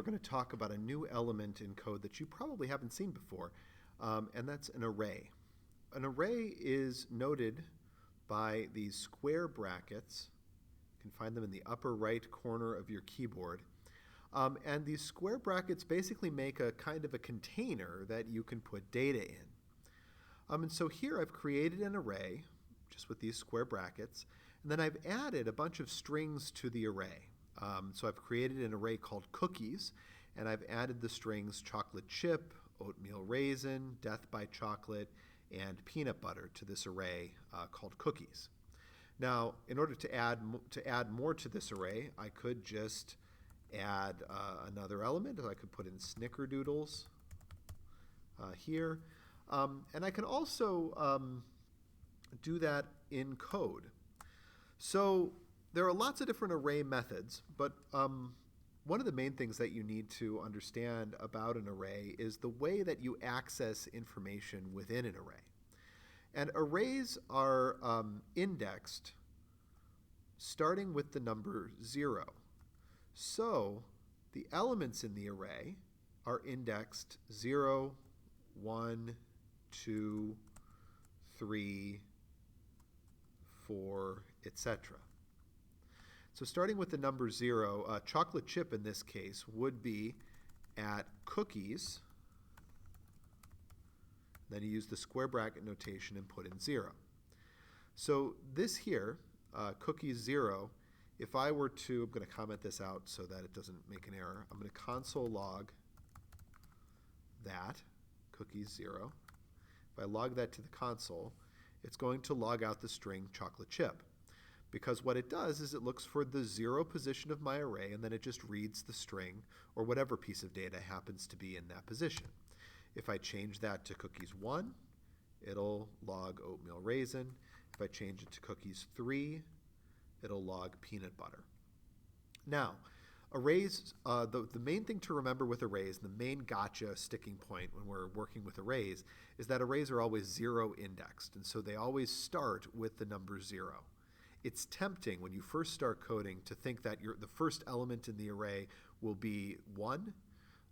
going to talk about a new element in code that you probably haven't seen before, and that's an array. An array is noted by these square brackets. You can find them in the upper right corner of your keyboard. And these square brackets basically make a kind of a container that you can put data in. And so here I've created an array just with these square brackets, and then I've added a bunch of strings to the array. So I've created an array called cookies, and I've added the strings chocolate chip, oatmeal raisin, death by chocolate, and peanut butter to this array called cookies. Now, in order to add more to this array, I could just add another element. I could put in snickerdoodles here. And I can also do that in code. So there are lots of different array methods, but one of the main things that you need to understand about an array is the way that you access information within an array. And arrays are indexed starting with the number 0. So the elements in the array are indexed 0, 1, 2, 3, 4, etc. So starting with the number 0, chocolate chip in this case would be at cookies. Then you use the square bracket notation and put in 0. So this here, cookies 0, if I were to, I'm going to comment this out so that it doesn't make an error. I'm going to console log that, cookies 0. If I log that to the console, it's going to log out the string chocolate chip. Because what it does is it looks for the 0 position of my array, and then it just reads the string or whatever piece of data happens to be in that position. If I change that to cookies 1, it'll log oatmeal raisin. If I change it to cookies 3, it'll log peanut butter. Now, arrays, the main thing to remember with arrays, the main gotcha sticking point when we're working with arrays, is that arrays are always 0 indexed, and so they always start with the number 0. It's tempting when you first start coding to think that the first element in the array will be 1,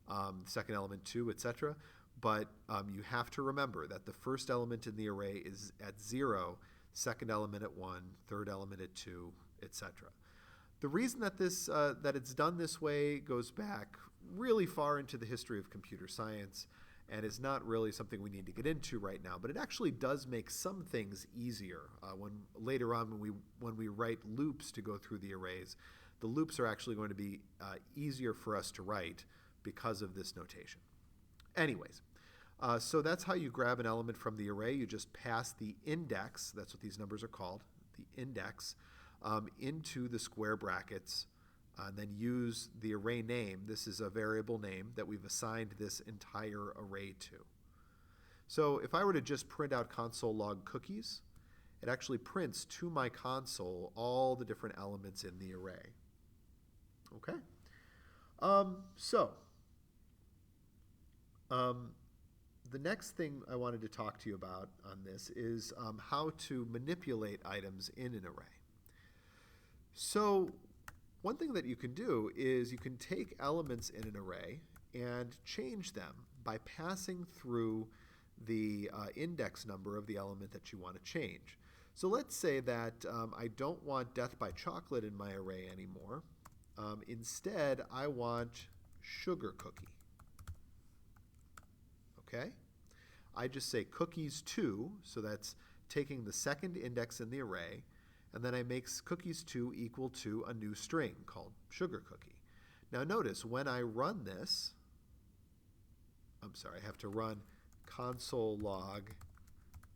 the second element 2, etc. But you have to remember that the first element in the array is at 0, second element at 1, third element at 2, etc. The reason that that it's done this way goes back really far into the history of computer science and is not really something we need to get into right now, but it actually does make some things easier. Later on when we write loops to go through the arrays, the loops are actually going to be easier for us to write because of this notation. Anyways, so that's how you grab an element from the array. You just pass the index, that's what these numbers are called, the index, into the square brackets, and then use the array name. This is a variable name that we've assigned this entire array to. So if I were to just print out console log cookies, it actually prints to my console all the different elements in the array. Okay? The next thing I wanted to talk to you about on this is how to manipulate items in an array. So one thing that you can do is you can take elements in an array and change them by passing through the index number of the element that you want to change. So let's say that I don't want death by chocolate in my array anymore. Instead, I want sugar cookie. Okay? I just say cookies 2, so that's taking the second index in the array, and then I make cookies 2 equal to a new string called sugar cookie. Now notice, when I run this, I have to run console log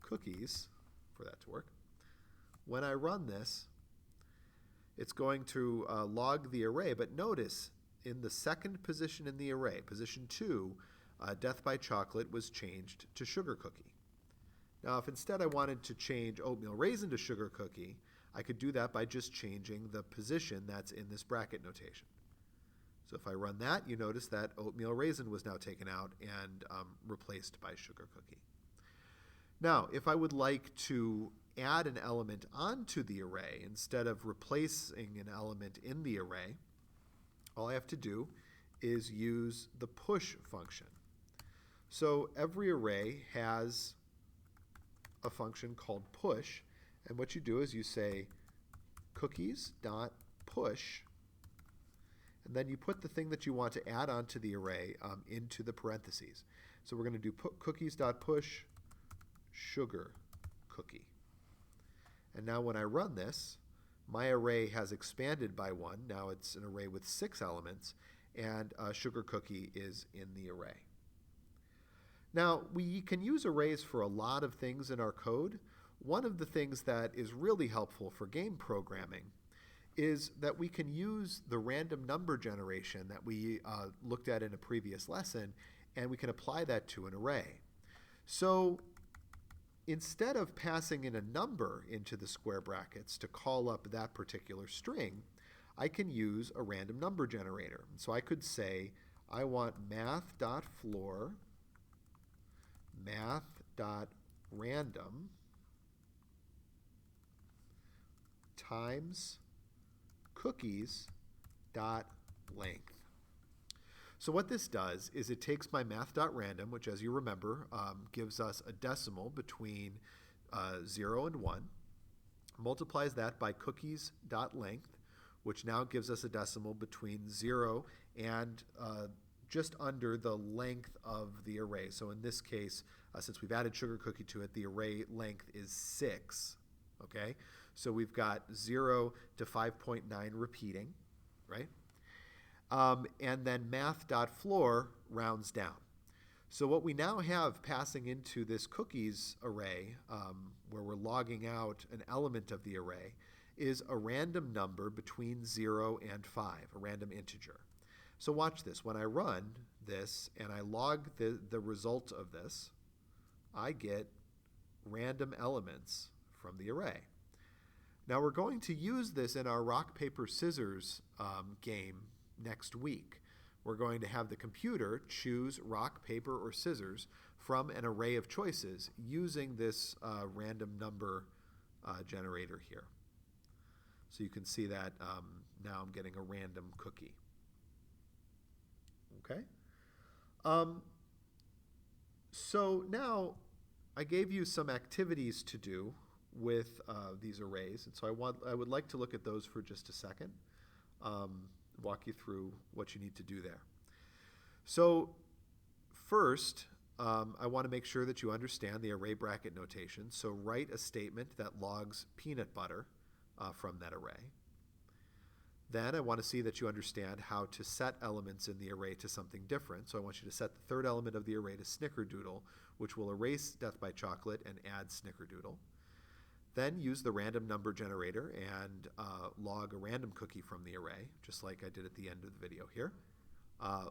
cookies for that to work. When I run this, it's going to log the array, but notice in the second position in the array, position 2, death by chocolate was changed to sugar cookie. Now, if instead I wanted to change oatmeal raisin to sugar cookie, I could do that by just changing the position that's in this bracket notation. So if I run that, you notice that oatmeal raisin was now taken out and replaced by sugar cookie. Now, if I would like to add an element onto the array instead of replacing an element in the array, all I have to do is use the push function. So every array has a function called push, and what you do is you say cookies.push, and then you put the thing that you want to add onto the array into the parentheses. So we're going to do cookies.push sugar cookie. And now when I run this, my array has expanded by 1. Now it's an array with 6 elements, and sugar cookie is in the array. Now, we can use arrays for a lot of things in our code. One of the things that is really helpful for game programming is that we can use the random number generation that we looked at in a previous lesson, and we can apply that to an array. So instead of passing in a number into the square brackets to call up that particular string, I can use a random number generator. So I could say, I want math.floor, math.random times cookies.length. So what this does is it takes my math.random, which as you remember gives us a decimal between 0 and 1, multiplies that by cookies.length, which now gives us a decimal between 0 and just under the length of the array. So in this case, since we've added sugar cookie to it, the array length is 6. Okay, so we've got 0 to 5.9 repeating, right? And then math.floor rounds down. So what we now have passing into this cookies array, where we're logging out an element of the array, is a random number between 0 and 5, a random integer. So watch this. When I run this and I log the result of this, I get random elements from the array. Now we're going to use this in our rock, paper, scissors game next week. We're going to have the computer choose rock, paper, or scissors from an array of choices using this random number generator here. So you can see that now I'm getting a random cookie. Okay? So now I gave you some activities to do with these arrays, and so I would like to look at those for just a second, walk you through what you need to do there. So first, I want to make sure that you understand the array bracket notation. So write a statement that logs peanut butter from that array. Then I want to see that you understand how to set elements in the array to something different. So I want you to set the third element of the array to snickerdoodle, which will erase Death by Chocolate and add snickerdoodle. Then use the random number generator and log a random cookie from the array, just like I did at the end of the video here.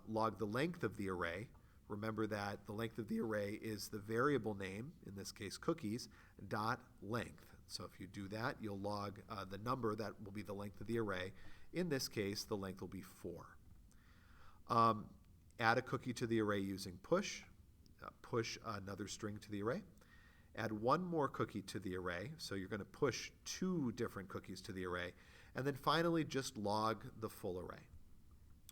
Log the length of the array. Remember that the length of the array is the variable name, in this case cookies, dot length. So if you do that, you'll log the number that will be the length of the array. In this case, the length will be 4. Add a cookie to the array using push. Push another string to the array. Add one more cookie to the array. So you're going to push 2 different cookies to the array. And then finally, just log the full array.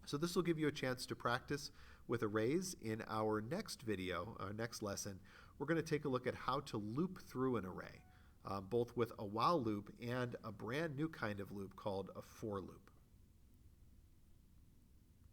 So this will give you a chance to practice with arrays. In our next video, our next lesson, we're going to take a look at how to loop through an array, both with a while loop and a brand new kind of loop called a for loop.